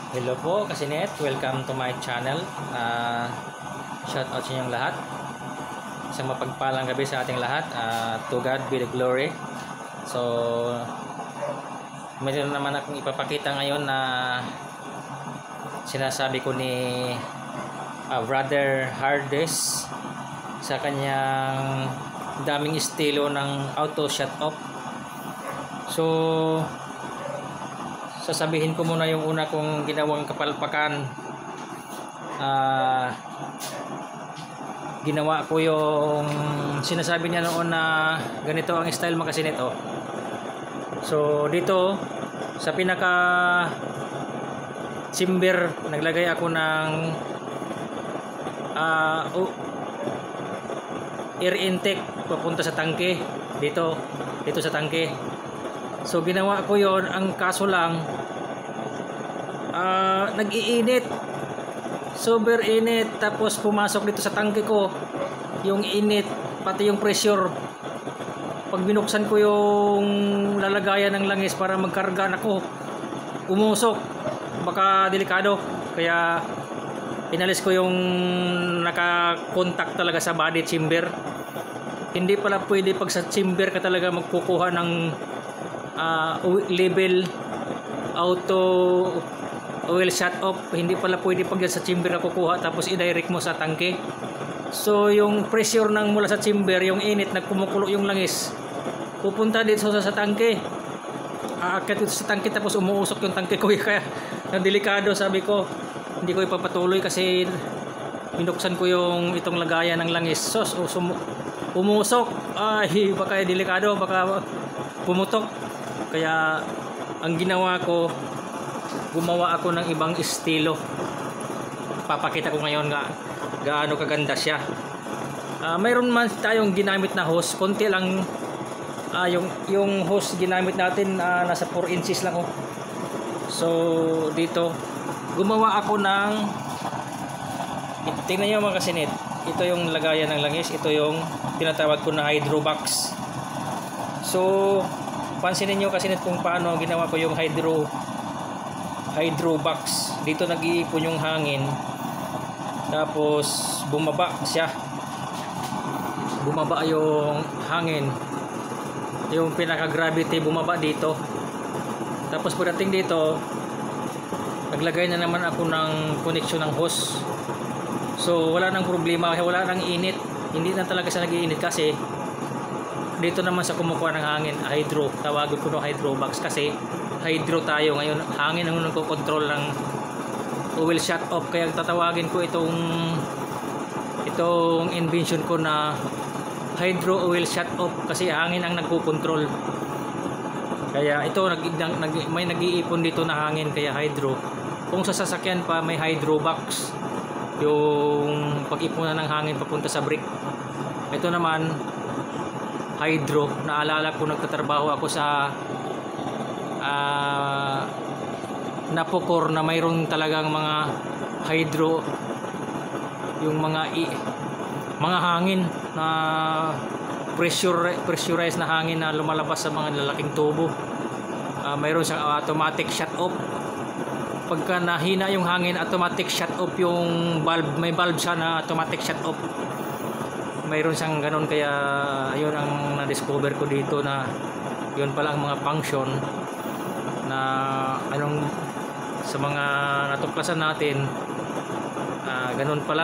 Hello po, Kasinet. Welcome to my channel. Shout out sa inyong lahat. Isang mapagpalang gabi sa ating lahat. To God be the glory. So, mayroon naman akong ipapakita ngayon na sinasabi ko ni Brother Hardes sa kanyang daming estilo ng auto shut off. So, sasabihin ko muna yung una kong ginawang kapalpakan. Ginawa ko yung sinasabi niya noon na ganito ang style makasinit. So dito sa pinaka chamber naglagay ako ng air intake papunta sa tangke dito sa tangke. So ginawa ko yon, ang kaso lang nag-iinit, super init, tapos pumasok dito sa tangke ko yung init pati yung pressure. Pag binuksan ko yung lalagayan ng langis para magkarga, nako, umusok, baka delikado. Kaya inalis ko yung naka-contact talaga sa body chamber. Hindi pala pwede pag sa chamber ka talaga magkukuha ng level auto oil shut off. Hindi pala pwede pag sa chamber ka kukuha tapos i-direct mo sa tangke. So yung pressure ng mula sa chamber, yung init, nagkumukulo yung langis, pupunta dito sa tangke, aakyat dito sa tangke, tapos umuusok yung tangke ko. Kaya delikado, sabi ko hindi ko ipapatuloy kasi binuksan ko yung itong lagayan ng langis. So umusok, ay baka delikado, baka pumutok. Kaya ang ginawa ko, gumawa ako ng ibang estilo. Papakita ko ngayon nga gaano kaganda siya. Mayroon man tayong ginamit na hose, konti lang. Yung hose ginamit natin nasa 4 inches lang. So dito gumawa ako ng, tingnan nyo mga kasinit, ito yung lagayan ng langis, ito yung tinatawag ko na hydro box. So pansinin nyo kasinit kung paano ginawa ko yung hydro box. Dito nag-iipon yung hangin, tapos bumaba yung hangin, yung pinaka gravity bumaba dito. Tapos pagdating dito, naglagay na naman ako ng connection ng hose. So wala nang problema, wala nang init, hindi na talaga siya nag-iinit kasi dito naman sa kumukuha ng hangin, hydro, tawagin ko no hydro box kasi hydro tayo ngayon, hangin ang nagko-control ng oil shut off. Kaya tatawagin ko itong invention ko na hydro oil shut off kasi hangin ang nagko-control. Kaya ito may nag-iipon dito na hangin, kaya hydro. Kung sa sasakyan pa may hydro box, yung pag-ipunan ng hangin papunta sa brake. Ito naman hydro. Naalala ko nagtatrabaho ako sa Napocor na mayroon talagang mga hydro, yung mga hangin na pressurized na hangin na lumalabas sa mga lalaking tubo. Mayroon siyang automatic shut off. Pagka nahina yung hangin, automatic shut off yung valve. May valve siya na automatic shut off. Mayroon siyang ganun. Kaya yun ang na-discover ko dito, na yun pala ang mga function na sa mga natuklasan natin. Ganun pala.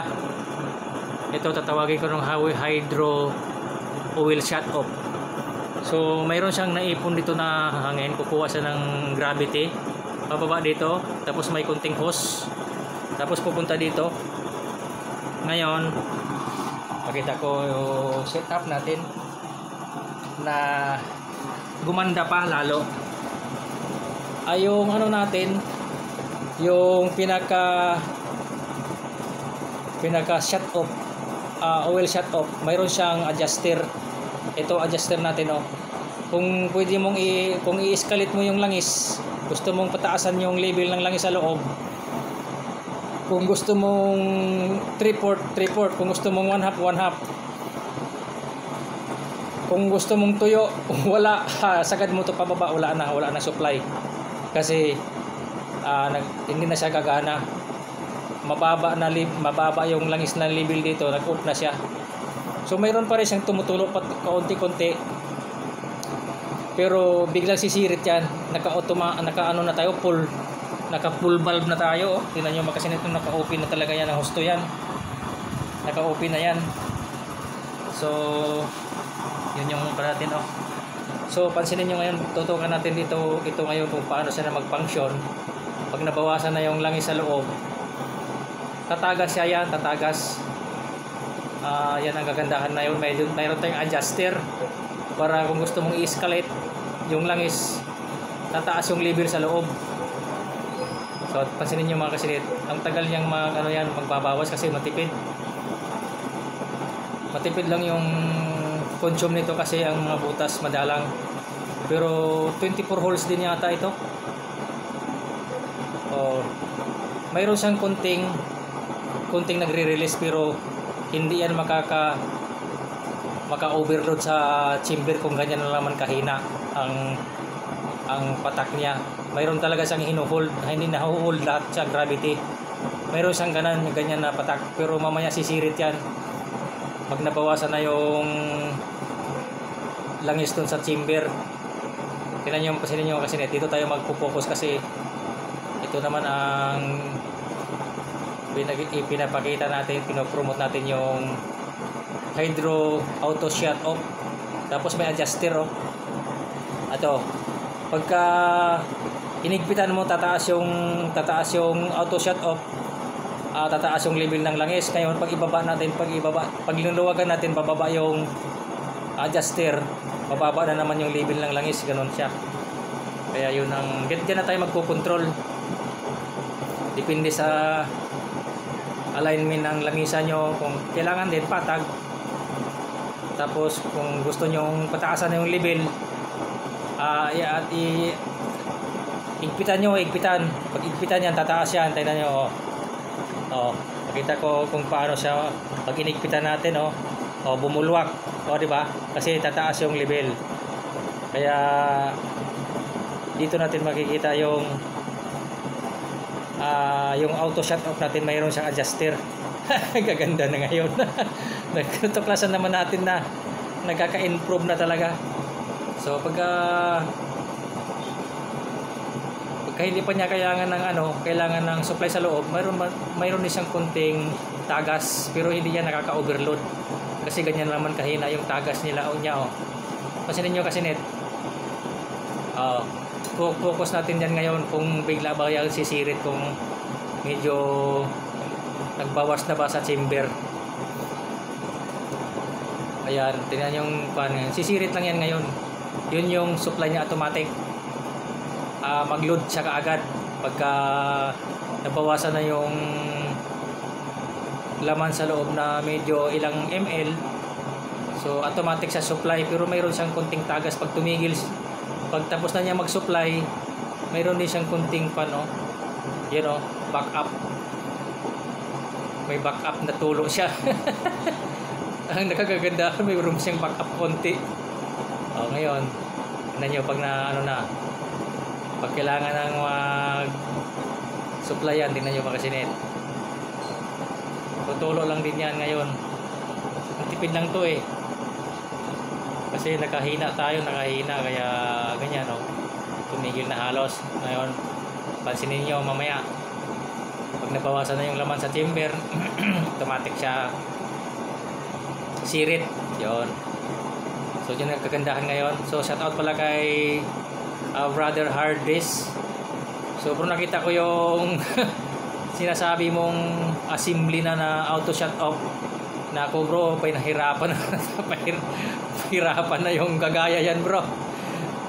Ito tatawagin ko ng hydro oil shut off. So mayroon siyang naipon dito na hangin, kukuha siya ng gravity pababa dito, tapos may kunting hose, tapos pupunta dito. Ngayon pakita ko yung setup natin na gumanda pa lalo. Yung natin, yung pinaka shut off, oil shut off, mayroon siyang adjuster. Ito adjuster natin. Kung pwede mong kung i-escalate mo yung langis, gusto mong pataasan yung level ng langis sa loob, kung gusto mong 3/4, kung gusto mong 1/2, kung gusto mong tuyo, wala, sagad mo to pababa, wala na supply. Kasi hindi na siya gagana. Mababa yung langis na level dito, nag-off na siya. So mayroon pa rin siyang tumutulo kaunti-kunti. Pero biglang sisirit yan. Naka-ano na tayo, naka-full valve na tayo. Tingnan nyo makasinit nung naka-open na talaga yan. Ang husto yan. Naka-open na yan. So yun yung natin oh. So pansinin nyo ngayon, tutukan natin ito ngayon kung paano siya na mag-function. Pag nabawasan na yung langis sa loob, tatagas siya yan, tatagas. Yan ang kagandahan na yun. Mayroon tayong adjuster para kung gusto mong i-escalate yung langis, tataas yung level sa loob. So pansinin nyo mga kasinit, ang tagal niyang magbabawas kasi matipid lang yung consume nito kasi ang mga butas madalang. Pero 24 holes din yata ito. Mayroon siyang konting nagre-release pero hindi yan maka-overload sa chamber kung ganyan na naman kahina ang patak niya. Mayroon talaga siyang hinuhold, hindi na-hold lahat sa gravity. Mayroon siyang ganyan na patak pero mamaya sisirit yan pag nabawasan na yung langis dun sa chamber. Tingnan nyo, pasinin nyo kasi dito tayo magpo-focus kasi ito naman ang pinapakita natin, pinopromote natin yung hydro auto shut off. Tapos may adjuster oh. Ato, pagka inigpitan mo, tataas yung auto shut off, tataas yung level ng langis. Ngayon pag linuluwagan natin, bababa yung adjuster, bababa na naman yung level ng langis, ganun siya. Kaya yun ang diyan na tayo magko-control. Depende sa alignment ng langisan nyo, kung kailangan din patag. Tapos kung gusto nyong pataasan na yung level, igpitan nyo. Pag igpitan yan, tataas yan. Tignan nyo pakita ko kung paano siya pag inigpitan natin bumulwak diba, kasi tataas yung level. Kaya dito natin makikita yung auto shut off natin, mayroon siyang adjuster. Gaganda na ngayon. Nagtuklasan naman natin na nagkaka-improve na talaga. So pagka hindi pa niya kailangan ng supply sa loob, mayroon din siyang kunting tagas pero hindi niya nakaka-overload kasi ganyan naman kahina yung tagas nila niya kasi ninyo kasi net focus natin yan ngayon kung bigla ba yung sisirit, kung medyo nagbawas na ba sa chamber. Ayan, tingnan yung sisirit lang yan ngayon. Yun yung supply niya automatic. Mag-load siya kaagad pagka nabawasan na yung laman sa loob na medyo ilang ml. So automatic siya supply pero mayroon siyang kunting tagas pag tumigil. Pag tapos na niya mag-supply, mayroon din siyang kunting back up. May back up na tulo siya. Ang nakagaganda, mayroon siyang back up konti. Ngayon, tingnan niyo pag pag kailangan ng supply yan, tingnan niyo makasinit. Tutulo lang din yan ngayon. Ang tipid lang to kasi nakahina kaya ganyan tumigil na halos. Ngayon pansinin nyo mamaya pag nabawasan na yung laman sa chamber, automatic siya sirit yon. So yun ang kagandahan ngayon. So shout out pala kay Brother Hard Disk. So bro, nakita ko yung sinasabi mong assembly na auto shut off na ako bro, pinahirapan na yung gagaya yan bro.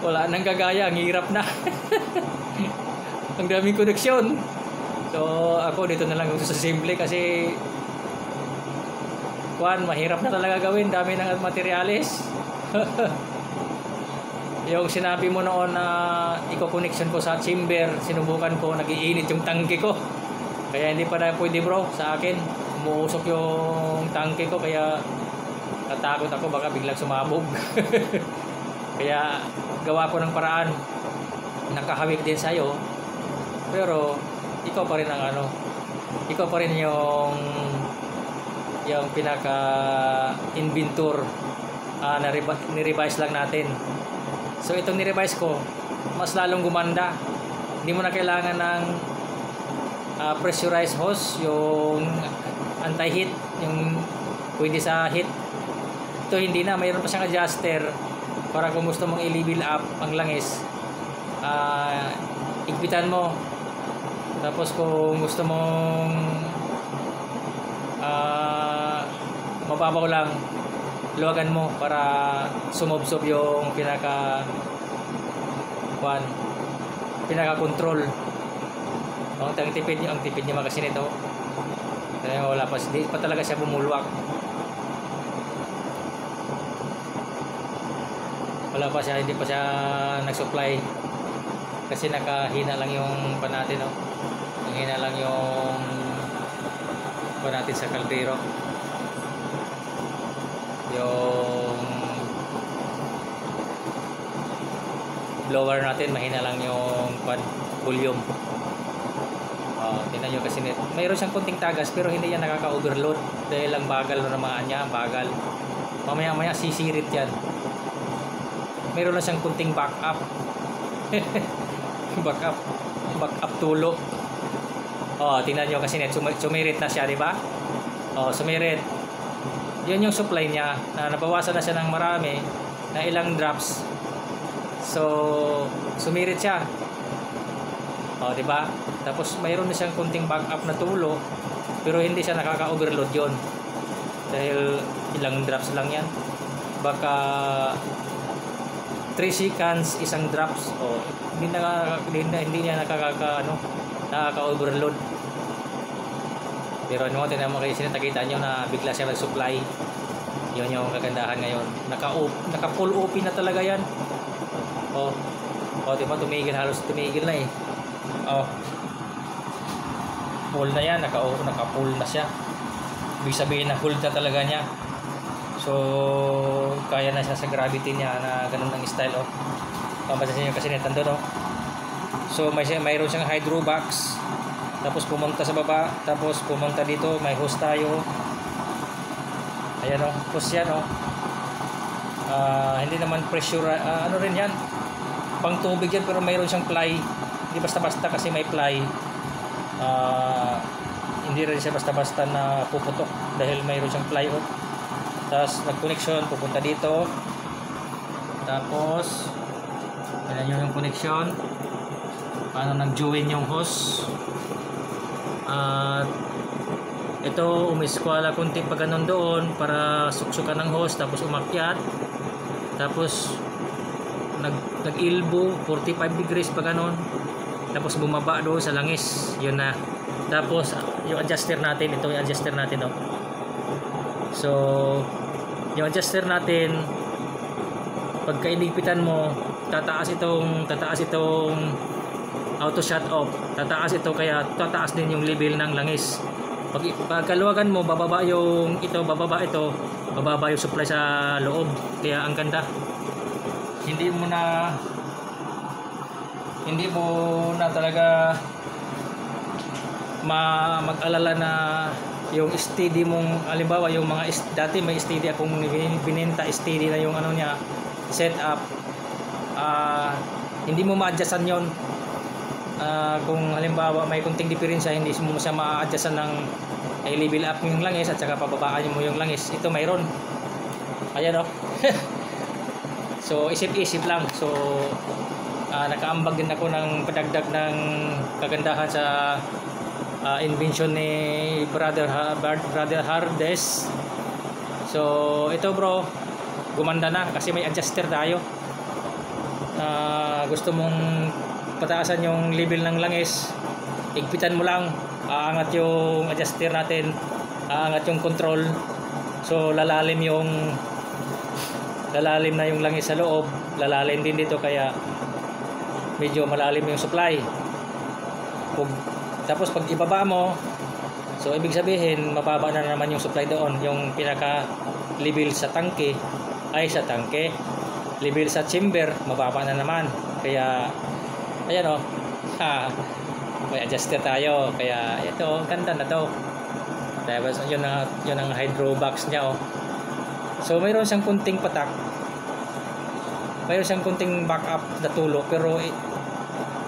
Wala nang gagaya, ang hirap na. Ang daming koneksyon. So ako dito na lang gusto sa simple kasi mahirap na talaga gawin, dami ng materialis. Yung sinabi mo noon na i-connection ko sa chamber, sinubukan ko, nag-iinit yung tangke ko. Kaya hindi pa na pwede bro sa akin. Umuusok yung tangke ko kaya natakot ako baka biglang sumabog. Kaya gawa ko ng paraan, nakahawik din sa'yo Pero ikaw pa rin ang ano, ikaw pa rin yung pinaka inventor. Ni-revise lang natin. So itong ni-revise ko, mas lalong gumanda. Hindi mo na kailangan ng pressurized hose, yung anti-heat, yung pwede sa heat. Ito hindi na, mayroon pa siyang adjuster para kung gusto mong i-level up ang langis, igpitan mo. Tapos kung gusto mong mababaw lang, luwagan mo para sumobsob yung pinaka-control. Ang tipid niya kasi nito. Kaya wala pa, di pa talaga siya bumulwak. Wala pa siya, hindi pa siya nag-supply. Kasi nakahina lang yung pan natin, no? Hina lang yung pan natin sa kaldero. Yung blower natin, mahina lang yung volume. Tingnan nyo kasi mayroon siyang kunting tagas pero hindi yan nakaka-overload dahil lang bagal na naman niya, bagal. Mamaya sisirit yan. Mayroon lang siyang kunting backup. backup tulo. Tingnan nyo kasi sumirit na siya, di ba? Sumirit. Yun yung supply niya, na nabawasan na siya ng marami, na ilang drops. So sumirit siya. Di ba? Tapos mayroon na siyang kunting backup na tulo pero hindi siya nakaka-overload yon dahil ilang drops lang yan. Baka 3 seconds isang drops, hindi niya nakaka-overload. Pero ano, tingnan mo kasi nakita nyo na bigla siya nag-supply. Yun yung kagandahan ngayon. Naka full OP na talaga yan. Diba, halos tumigil na eh. Full na yan, naka-full na siya. Ibig sabihin na hold na talaga niya. So kaya na siya sa gravity niya na ganun ang style. Pampasansin nyo kasi netando, no? So mayroon siyang hydro box, tapos pumunta sa baba, tapos pumunta dito, may hose tayo. Ayan, hose yan, hindi naman pressure, ano rin yan, pang tubig yan, pero mayroon siyang ply. Hindi basta-basta kasi may ply. Hindi rin siya basta-basta na puputok dahil mayroon siyang ply. Tapos nag-connection, pupunta dito. Tapos ayan yung connection, paano nag-join yung hose. Ito umiskwala kunti pa ganun doon para suksukan ng hose, tapos umakyat, tapos nag-ilbo 45 degrees pa ganun, tapos bumaba doon sa langis. Yun na. Tapos yung adjuster natin, ito yung adjuster natin, so yung adjuster natin, pagka inigpitan mo, tataas itong auto shut off, tataas ito, kaya tataas din yung level ng langis. Pagkaluwagan mo, bababa yung bababa yung supply sa loob. Kaya ang ganda. Hindi mo na talaga mag-alala na yung steady mong, halimbawa yung mga dati may steady akong binenta, steady na yung niya setup, hindi mo ma-adjustan yon. Kung halimbawa may kunting diferensya, hindi mo siya ma-adjustan ng i-level up yung langis at saka pababaan mo yung langis. Ito mayroon. Ayan, so isip-isip lang. So nakaambag din ako ng padagdag ng kagandahan sa invention ni Brother Hardes. So ito bro, gumanda na kasi may adjuster tayo. Gusto mong pataasan yung level ng langis, igpitan mo lang, aangat yung adjuster natin, aangat yung control. So lalalim na yung langis sa loob, lalalim din dito, kaya medyo malalim yung supply. Tapos pag ibaba mo, so ibig sabihin mababa na naman yung supply doon, yung pinaka level sa tangke, level sa chamber mababa na naman. Kaya ayan, may adjuster tayo. Kaya ito, ganda na to. Tapos yun ang hydro box niya oh. So mayroon siyang kunting patak. Mayroon siyang kunting backup na tulo, pero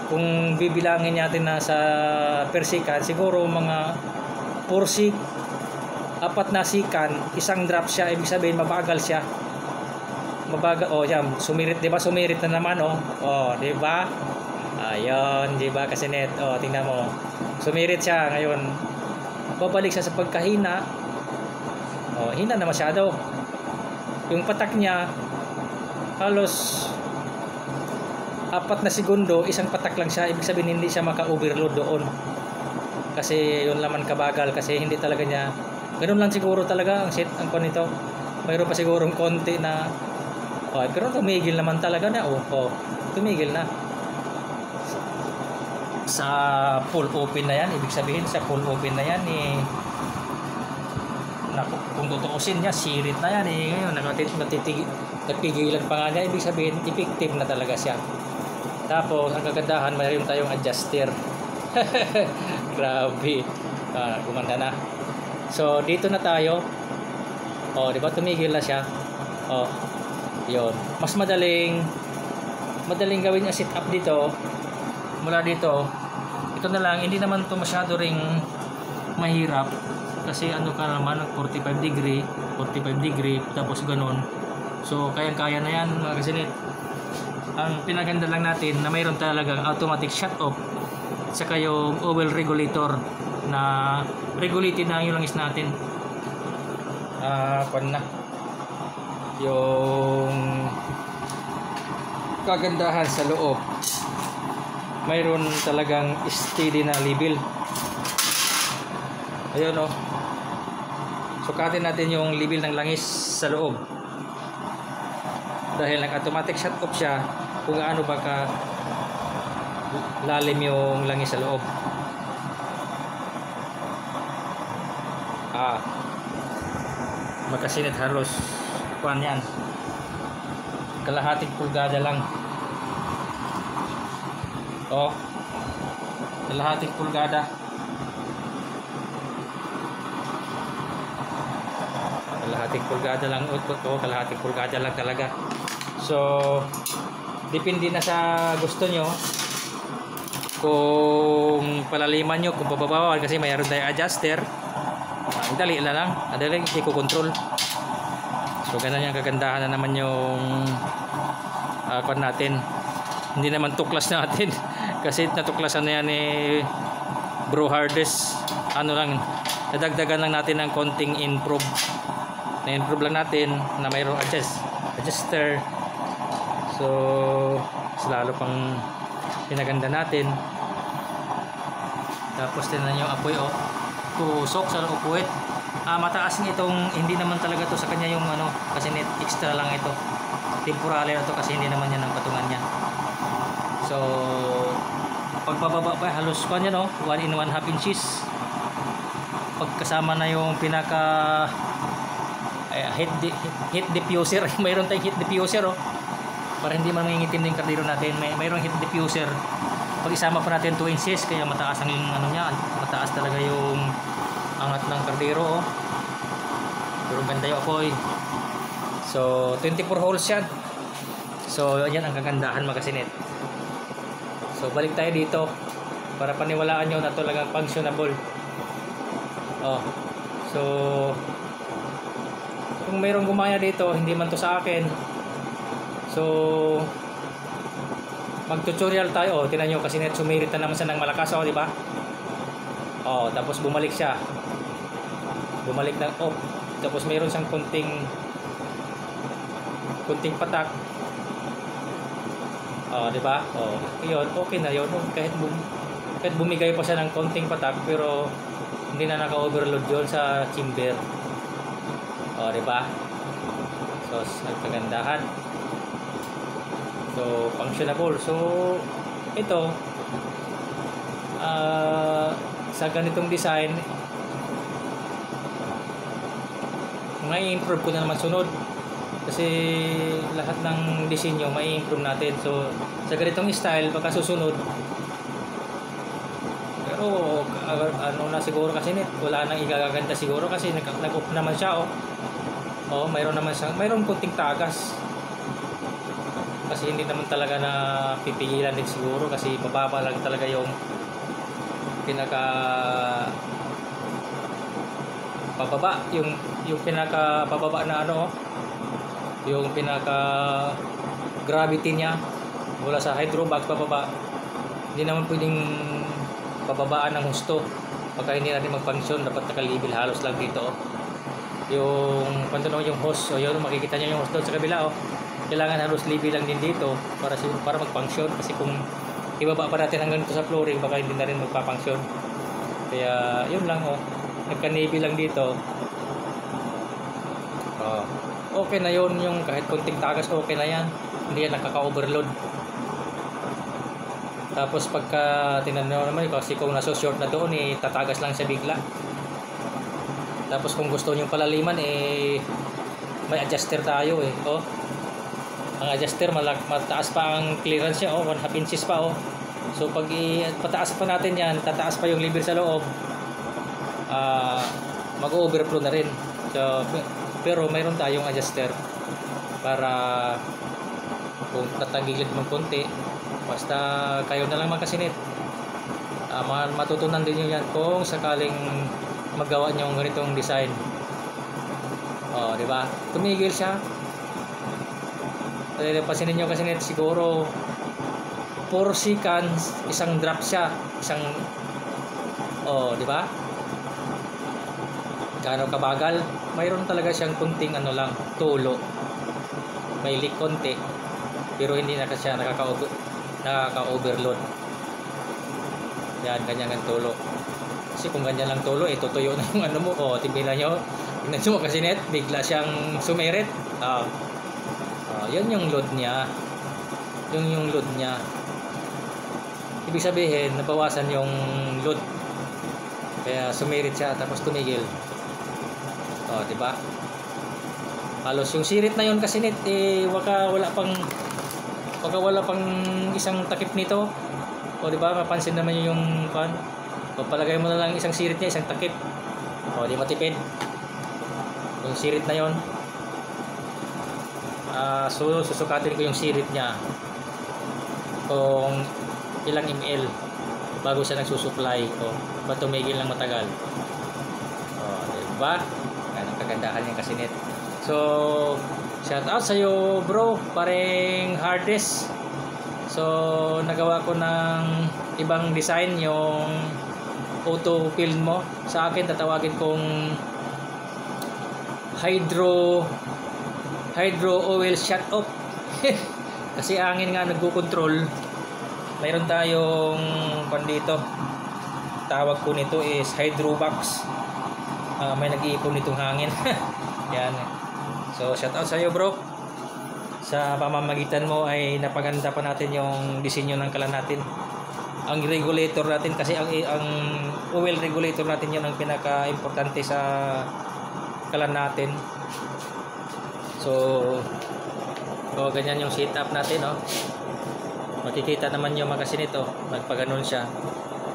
kung bibilangin natin na sa per second, siguro mga 4 na sikan, isang drop siya, ibig sabihin mabagal siya. Mabagal, oh yan, sumirit, 'di ba? Sumirit na naman oh. Oh, 'di ba? Ayun, 'di ba kasi net? Oh, tingnan mo. Sumirit siya ngayon. Babalik siya sa pagkahina. Oh, hina na masyado. Yung patak niya halos 4 na segundo, isang patak lang siya, ibig sabihin hindi siya maka-overload doon. Kasi yun laman kabagal, kasi hindi talaga niya. Ganoon lang siguro talaga ang set ang nito. Mayroon pa sigurong konti na pero tumigil naman talaga na tumigil na sa full open na yan. Ibig sabihin sa full open na yan kung tutuusin niya sirit na yan ngayon nagpigilan pa nga niya. Ibig sabihin effective na talaga siya. Tapos ang kagandahan, mayroon tayong adjuster. Grabe, gumanda na. So dito na tayo. Di ba tumigil na siya? Yun, mas madaling gawin yung sit up dito. Mula dito, ito na lang, hindi naman to masyado ring mahirap kasi ano ka naman, 45 degree, tapos ganun. So kayang-kaya na yan mga kasinit. Ang pinaganda lang natin na mayroon talagang automatic shut off, saka yung oil regulator na regulated na yung langis natin. Na yung kagandahan sa loob, mayroon talagang steady na level. Ayun oh. Sukatin natin yung level ng langis sa loob. Dahil nag-automatic shut off siya, kung gaano ba ka lalim yung langis sa loob. Makasinit halos kuan yan, kalahating pulgada lang. Kalahating pulgada. Kalahating pulgada lang talaga. So depende na sa gusto nyo kung palaliman nyo, kung pababawan, kasi mayroon tayong adjuster. Dali lang, i-control. So ganun yung kagandahan na naman yung kuan natin. Hindi naman tuklas natin kasi natuklasan na yan Bro Hardest. Nadagdagan lang natin ng konting improve. Na-improve lang natin na mayroong adjuster. So lalo pang pinaganda natin. Tapos tinan yung apoy tusok sa upuit. Mataas nitong, hindi naman talaga to sa kanya yung kasi net extra lang ito. Temporary na to kasi hindi naman yan ang patungan niya. So pagpababa pa halos pa niya 1 in 1/2 inches. Pagkasama na yung pinaka heat diffuser. Mayroon tayong heat diffuser para hindi mangingitim din kardero natin. Mayroong heat diffuser. Pag isama pa natin 2 inches, kaya mataas ang niya, mataas talaga yung angat ng kardero pero ganda yung apoy. So 24 holes yan. So yan ang kagandahan mga kasinit. So balik tayo dito para paniwalaan nyo na talagang functionable. So kung mayroong gumaya dito, hindi man to sa akin, so mag-tutorial tayo. Tingnan nyo kasi net sumirit na naman siya ng malakas di ba? Tapos bumalik siya. Bumalik na off. Tapos mayroon siyang kunting patak. Di ba? Yun, okay na yun. Kahit bumigay pa siya ng konting patak, pero hindi na naka-overload yun sa chamber. Di ba? So nagkagandahan. So functionable. So ito sa ganitong design, mai-improve ko na naman sunod kasi lahat ng disenyo mai-improve natin. So sa ganitong style, pagka susunod Pero ano na siguro kasi nit, wala nang igagaganda siguro kasi nag-off naman siya, oh. Oh, mayroon naman siyang, mayroong kunting tagas. Kasi hindi naman talaga na pipigilan din siguro kasi bababa lang talaga yung pinaka pababa, yung pinaka pababa na ano, oh. Yung pinaka gravity niya mula sa hydrovac pababa. Hindi naman pwedeng pababaan ng husto pagka hindi natin mag-function, dapat nakalibel halos lang dito, oh. Yung pantunaw yung hose, o yun makikita nyo yung hose doon sa kabila, oh. Kailangan halos libel lang din dito para mag-function, kasi kung ibaba pa natin hanggang dito sa flooring baka hindi na rin magpa-function. Kaya yun lang, oh, nagka-navy lang dito. Okay na yun, yung kahit konting tagas okay na yan, hindi yan nakaka-overload. Tapos pagka tinanong naman, kasi kung nasa-short na doon, tatagas lang siya bigla. Tapos kung gusto nyo palaliman, may adjuster tayo, eh. Oh. Ang adjuster, mataas pa ang clearance niya, oh, 1/2 inches pa, oh. So pag pataas pa natin yan, tataas pa yung level sa loob, mag-overflow na rin. So, pero mayroon tayong adjuster para kung tatagilid mong konti, basta kayo na lang magkasinit. Matutunan din nyo yan kung sakaling magawa nyo ng ganitong design. Oh, di ba? Tumigil siya. Pasinin nyo kasi net siguro 4 seconds, isang drop siya, isang, oh, di ba? Gaano kabagal? Mayroon talaga siyang kunting ano lang, tulo. May leak konti, pero hindi na siya nakaka-overload. Yan, ganyan ang tulo. Kasi kung ganyan lang tulo, tutuyo na yung ano mo. O, tingnan nyo mo kasi net, bigla siyang sumirit. Yan yung load niya. Yung load niya. Ibig sabihin, nabawasan yung load. Kaya sumirit siya, tapos tumigil. O, diba? Halos yung sirit na yun kasi net, wala pang isang takip nito. O, diba? Mapansin naman yung pan. O, palagay mo na lang isang sirit niya, isang takip. O, di matipid. Yung sirit na yon. So, susukatin ko yung sirit niya kung ilang ml bago siya nagsusupply. O, ba tumigil ng matagal. O, diba? Yan ang kagandahan yung kasinit. So, shout out sa'yo, bro. Pareng hard disk. So, nagawa ko ng ibang design yung auto fill mo. Sa akin, tatawagin kong hydro oil shut off. Kasi angin nga nagko-control. Mayroon tayong dito. Tawag ko nito is hydrovac. May nag-iipon nitong hangin. Yan. So, shout out sa iyo, bro. Sa pamamagitan mo ay napaganda pa natin yung disenyo ng kalan natin. Ang regulator natin kasi ang oil regulator natin yun ang pinaka-importante sa kalan natin. So ganyan yung setup natin, oh. Makikita naman yung magasin ito, nagpaganon siya.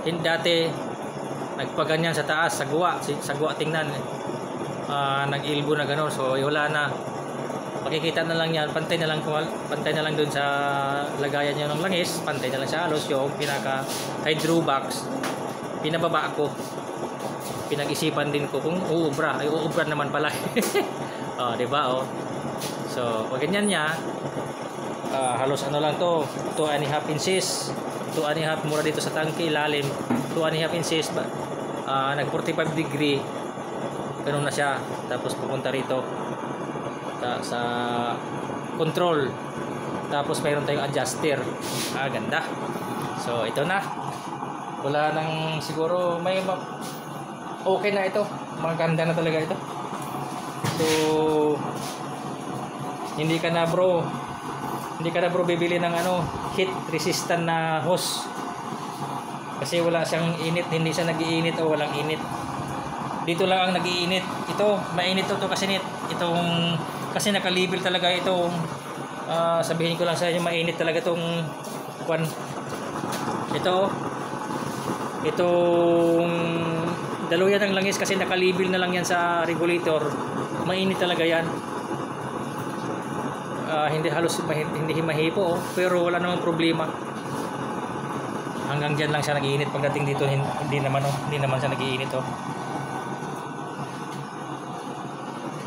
Dati nagpaganyan sa taas, sagwa tingnan. Nag-ilbo na ganon, so wala na. Makikita na lang yan, pantay na lang dun sa lagayan niya ng langis, pantay na lang sa halos yung pinaka hydrovac. Pinababa ko, pinag-isipan din ko kung uubra naman pala. Oh, diba, oh. So pag ganyan niya, halos ano lang to, 2.5 inches, 2.5 mura dito sa tangke ilalim, 2.5 inches, nag 45 degree, ganun na siya. Tapos pupunta rito sa control, tapos mayroon tayong adjuster. Ganda. So ito na, wala nang siguro okay na ito, maganda na talaga ito. So hindi ka na bro bibili ng heat resistant na hose, kasi wala siyang init, hindi siya nag-iinit o walang init. Dito lang ang nag-iinit. Ito mainit to kasi itong kasi naka-label talaga itong sabihin ko lang sa inyo, mainit talaga itong ito itong daluyan ng langis kasi nakalibil na lang yan sa regulator. Mainit talaga yan. Hindi halos hindi mahipo, pero wala namang problema. Hanggang dyan lang siya nag-iinit. Pagdating dito hindi naman siya nag-iinit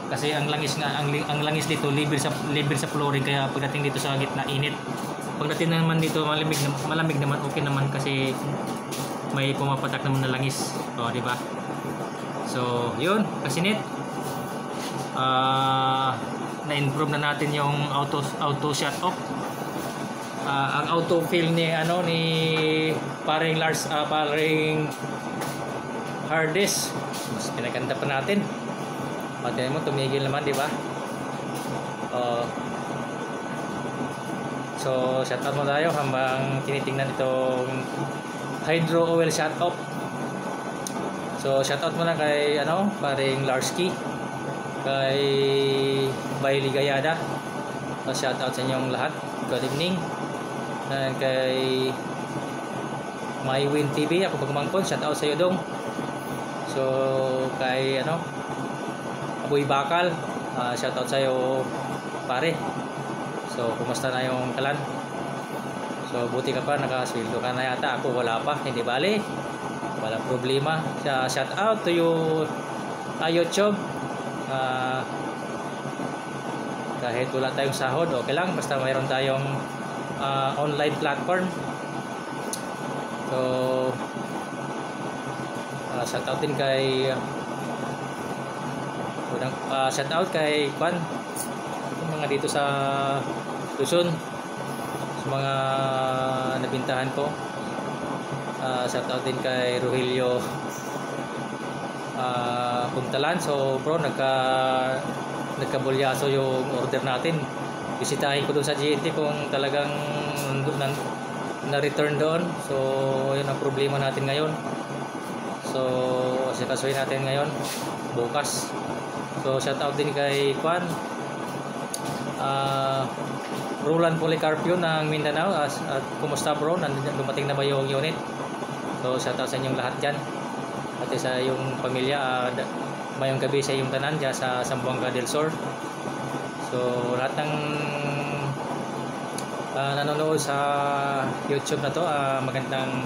kasi ang langis ang langis dito level sa flooring, kaya pagdating dito sa gitna init. Pagdating naman dito malamig naman, okay naman kasi may pumapatak naman na langis, di ba? So yun, kasinit, na-improve na natin yung auto shut off. Ang auto fill ni paring Lars, paring Hardest, mas pinaganda pa natin. Pati mo tumigil naman, di ba? So shut off mo tayo habang tinitingnan itong hydro oil shut off. So shout out muna kay paring Larsky, kay Bailey Gayada. Shout out sa inyong lahat. Good evening. And kay MyWin TV, ako pagmangkon, shout out sa iyo dong. So kay Aboy Bakal, shout out sa iyo pare. So kumusta na yung kalan? So buti ka pa, nakasweldo ka na yata. Ako wala pa, hindi bali. Wala problema. Shout out to you YouTube. Kahit wala tayong sahod, okay lang, basta mayroon tayong online platform. So shout out din kay shout out kay Kwan, mga dito sa Luzon, sa mga nabintahan ko. Shout out din kay Rogelio Puntalan. So bro, nagkabulyaso yung order natin. Bisitahin ko doon sa GNT kung talagang na-return doon. So yun ang problema natin ngayon. So asikasuhin natin ngayon, bukas. So shout out din kay Kwan, Roland Policarpio ng Mindanao. Kumusta bro? Dumating na ba yung unit? So shout out sa inyong lahat dyan, pati sa yung pamilya. Mayong gabi sa iyong tanan dyan sa Zamboanga del Sur. So lahat ng nanonood sa YouTube na to, magandang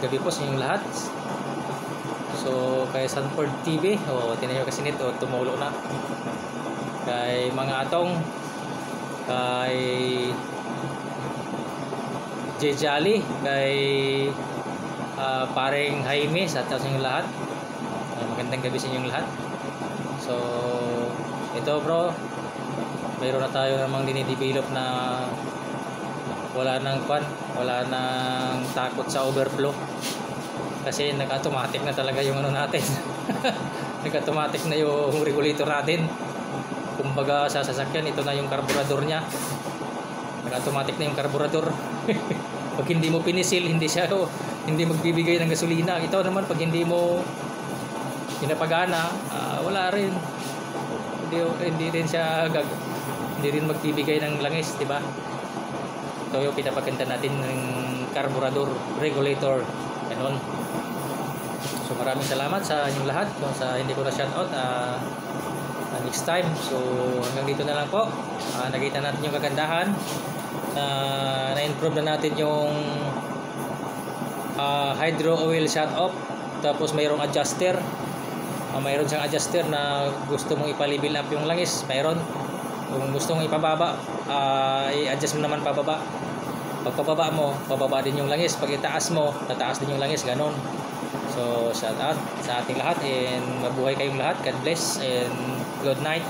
gabi po sa inyong lahat. So kay Sanford TV, tinayo kasi nito, tumulo na. Kay mga atong, kay J. Jolly, kay paring Jaime, sa inyong lahat. Magandang gabi sa inyong lahat. So ito bro, mayroon na tayo namang dinidevelop na wala nang takot sa overflow, kasi nag-automatic na talaga yung natin. Nag-automatic na yung regulator natin. Kumbaga sa sasakyan, ito na yung karburador niya. Nag-automatic na yung karburador. Pag hindi mo pinisil, hindi magbibigay ng gasolina. Ito naman, pag hindi mo pinapagana, wala rin. Hindi rin magbibigay ng langis, di ba? Ito yung pinapaganda natin ng carburetor regulator. Ganun. So maraming salamat sa inyong lahat. Sa hindi ko na shout out, next time. So hanggang dito na lang po. Nakita natin yung kagandahan. Na-improve na natin yung hydro oil shut off. Tapos mayroong adjuster. Mayroon siyang adjuster na gusto mong ipalibil up yung langis. Mayroon. Kung gusto mong ipababa, i-adjust mo naman pababa. Pag pababa mo, pababa din yung langis. Pag itaas mo, tataas din yung langis. Ganon. So shout out sa ating lahat, and mabuhay kayong lahat. God bless and good night.